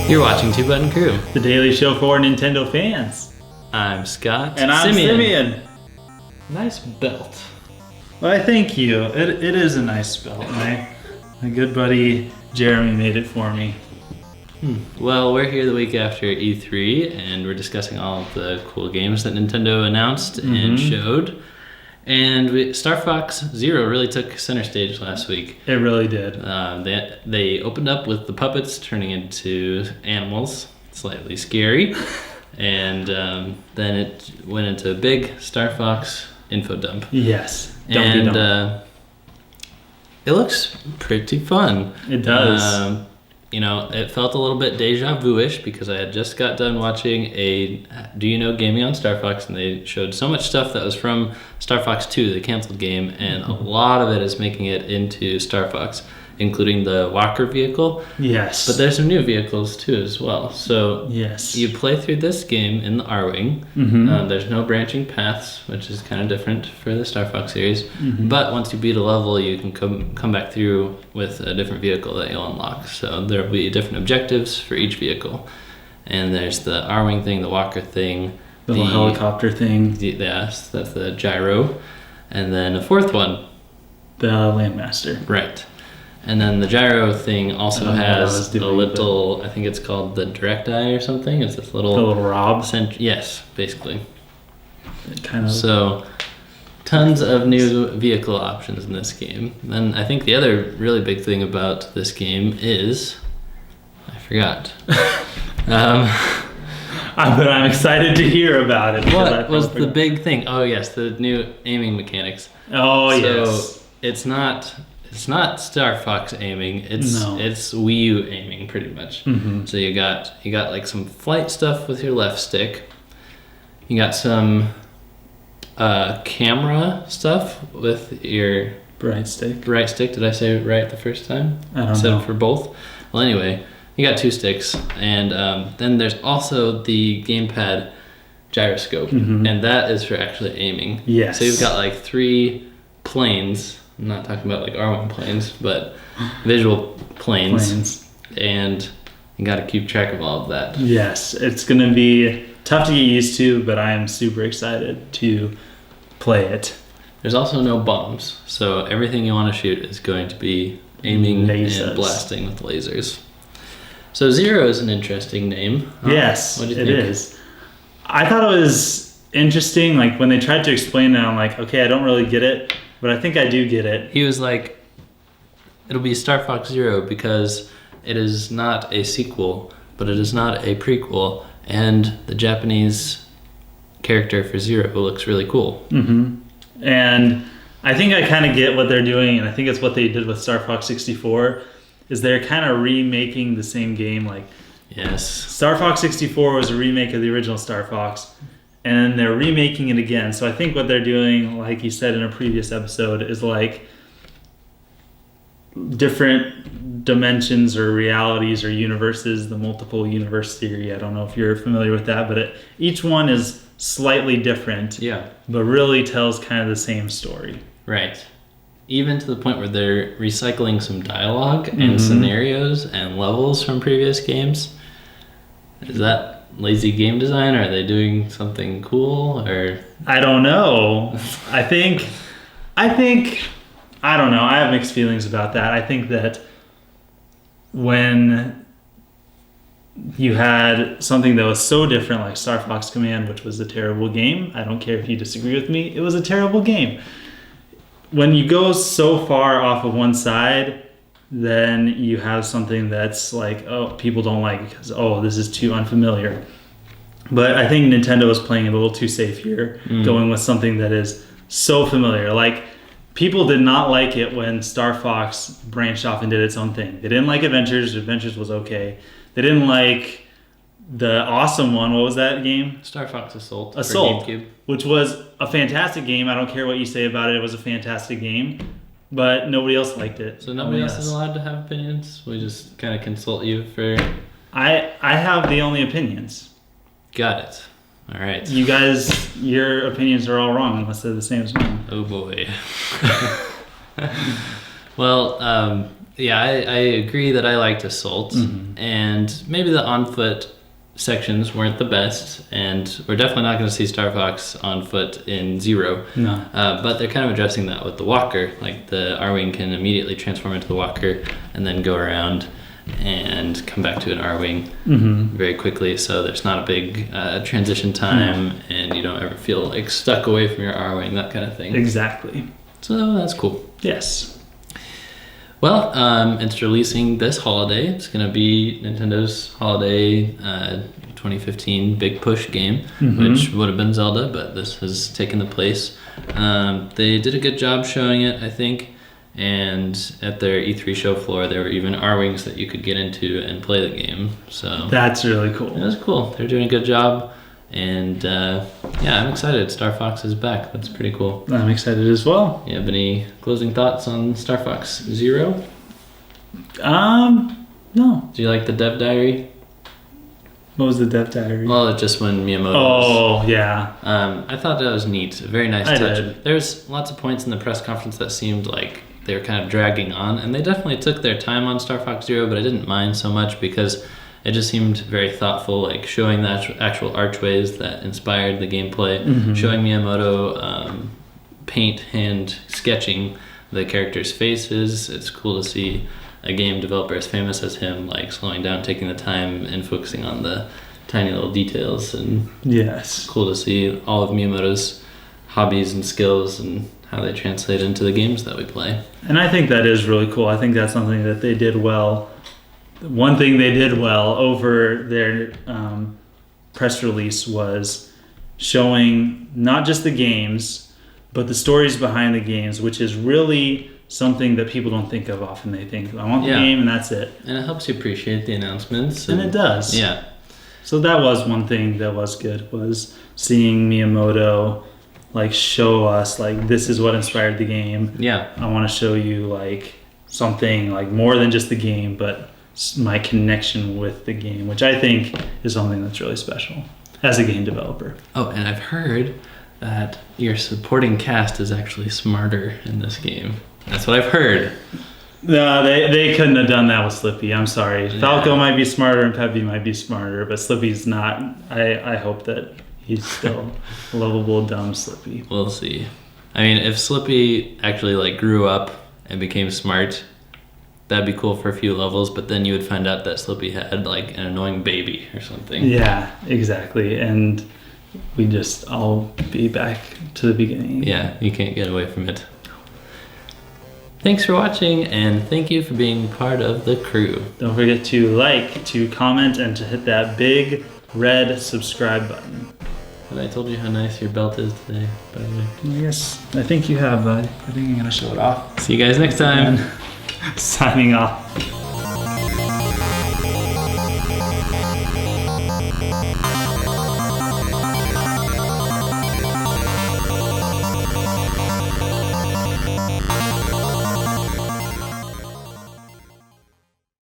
You're watching Two Button Crew. The daily show for Nintendo fans. I'm Scott. And I'm Simeon. Nice belt. Why, thank you. It is a nice belt. My good buddy Jeremy made it for me. Well, we're here the week after E3, and we're discussing all of the cool games that Nintendo announced and showed. And Star Fox Zero really took center stage last week. It really did. They opened up with the puppets turning into animals, slightly scary. And then it went into a big Star Fox info dump. Yes. And it looks pretty fun. It does. It felt a little bit deja vu-ish because I had just got done watching Do You Know Gaming on Star Fox, and they showed so much stuff that was from Star Fox 2, the canceled game, and a lot of it is making it into Star Fox, including the Walker vehicle. Yes. But there's some new vehicles too as well. So yes, you play through this game in the R-Wing. There's no branching paths, which is kind of different for the Star Fox series. But once you beat a level, you can come back through with a different vehicle that you'll unlock. So there will be different objectives for each vehicle. And there's the R-Wing thing, the Walker thing. The little helicopter thing. Yes, that's the gyro. And then a fourth one. The Landmaster. Right. And then the gyro thing also has a little, I think it's called the direct eye or something. It's this little... The little Rob? Yes, basically. Kind of. So, tons of new vehicle options in this game. And I think the other really big thing about this game is... I forgot. But I'm excited to hear about it. What was the big thing? Oh yes, the new aiming mechanics. Oh, yes. So, it's not Star Fox aiming. It's Wii U aiming pretty much. So you got like some flight stuff with your left stick. You got some camera stuff with your right stick. Right stick. Did I say it right the first time? I don't know. For both. Well, anyway, you got two sticks, and then there's also the gamepad gyroscope, and that is for actually aiming. Yes. So you've got like 3 planes. I'm not talking about like R1 planes, but visual planes. And you got to keep track of all of that. Yes, it's going to be tough to get used to, but I am super excited to play it. There's also no bombs, so everything you want to shoot is going to be aiming and blasting with lasers. So Zero is an interesting name. Yes, what do you think? It is. I thought it was interesting. Like when they tried to explain it, I'm like, okay, I don't really get it. But I think I do get it. He was like, it'll be Star Fox Zero because it is not a sequel, but it is not a prequel, and the Japanese character for Zero looks really cool. And I think I kind of get what they're doing, and I think it's what they did with Star Fox 64, is they're kind of remaking the same game. Like, yes, Star Fox 64 was a remake of the original Star Fox, and they're remaking it again. So I think what they're doing, like you said in a previous episode, is like different dimensions or realities or universes, the multiple universe theory. I don't know if you're familiar with that, but each one is slightly different, but really tells kind of the same story. Right. Even to the point where they're recycling some dialogue and scenarios and levels from previous games. Is that lazy game design? Are they doing something cool? Or I don't know. I think I don't know. I have mixed feelings about that. I think that when you had something that was so different like Star Fox Command, which was a terrible game, I don't care if you disagree with me, it was a terrible game. When you go so far off of one side, then you have something that's like, oh, people don't like it because, oh, this is too unfamiliar. But I think Nintendo is playing it a little too safe here, going with something that is so familiar. Like, people did not like it when Star Fox branched off and did its own thing. They didn't like Adventures. Adventures was okay. They didn't like the awesome one. What was that game? Star Fox Assault. Assault, for GameCube. Which was a fantastic game. I don't care what you say about it. It was a fantastic game. But nobody else liked it. So nobody else is allowed to have opinions? We just kind of consult you for... I have the only opinions. Got it. All right. You guys, your opinions are all wrong unless they're the same as mine. Oh boy. Well, Yeah, I agree that I liked Assault, and maybe the on-foot sections weren't the best, and we're definitely not going to see Star Fox on foot in Zero. No. But they're kind of addressing that with the walker. Like the R-Wing can immediately transform into the walker and then go around and come back to an R-Wing very quickly, so there's not a big transition time, and you don't ever feel like stuck away from your R-Wing, that kind of thing. Exactly. So that's cool. Yes. Well, it's releasing this holiday. It's going to be Nintendo's holiday 2015 big push game, which would have been Zelda, but this has taken the place. They did a good job showing it, I think, and at their E3 show floor, there were even R-Wings that you could get into and play the game. So that's really cool. It was cool. They're doing a good job, and yeah, I'm excited. Star Fox is back. That's pretty cool. I'm excited as well. You have any closing thoughts on Star Fox Zero? No. Do you like the dev diary? What was the dev diary? Well, it's just when Miyamoto Oh, yeah. I thought that was neat. A very nice I touch. did. There's lots of points in the press conference that seemed like they were kind of dragging on, and they definitely took their time on Star Fox Zero, but I didn't mind so much because it just seemed very thoughtful, like showing the actual archways that inspired the gameplay, showing Miyamoto paint hand sketching the characters' faces. It's cool to see a game developer as famous as him like slowing down, taking the time, and focusing on the tiny little details. And yes, it's cool to see all of Miyamoto's hobbies and skills and how they translate into the games that we play. And I think that is really cool. I think that's something that they did well. One thing they did well over their press release was showing not just the games, but the stories behind the games, which is really something that people don't think of often. They think, I want the game and that's it. And it helps you appreciate the announcements. And it does. Yeah. So that was one thing that was good, was seeing Miyamoto like show us like this is what inspired the game. Yeah. I want to show you like something like more than just the game, but my connection with the game, which I think is something that's really special as a game developer. Oh, and I've heard that your supporting cast is actually smarter in this game. That's what I've heard. No, they couldn't have done that with Slippy. I'm sorry. Yeah. Falco might be smarter and Peppy might be smarter, but Slippy's not. I hope that he's still a lovable, dumb Slippy. We'll see. I mean, if Slippy actually like grew up and became smart, that'd be cool for a few levels, but then you would find out that Slippy had like an annoying baby or something. Yeah, exactly. And we just all be back to the beginning. Yeah, you can't get away from it. Thanks for watching, and thank you for being part of the crew. Don't forget to like, to comment, and to hit that big red subscribe button. Have I told you how nice your belt is today, by the way? Yes, I think you have. I think I'm going to show it off. See you guys next time. Signing off.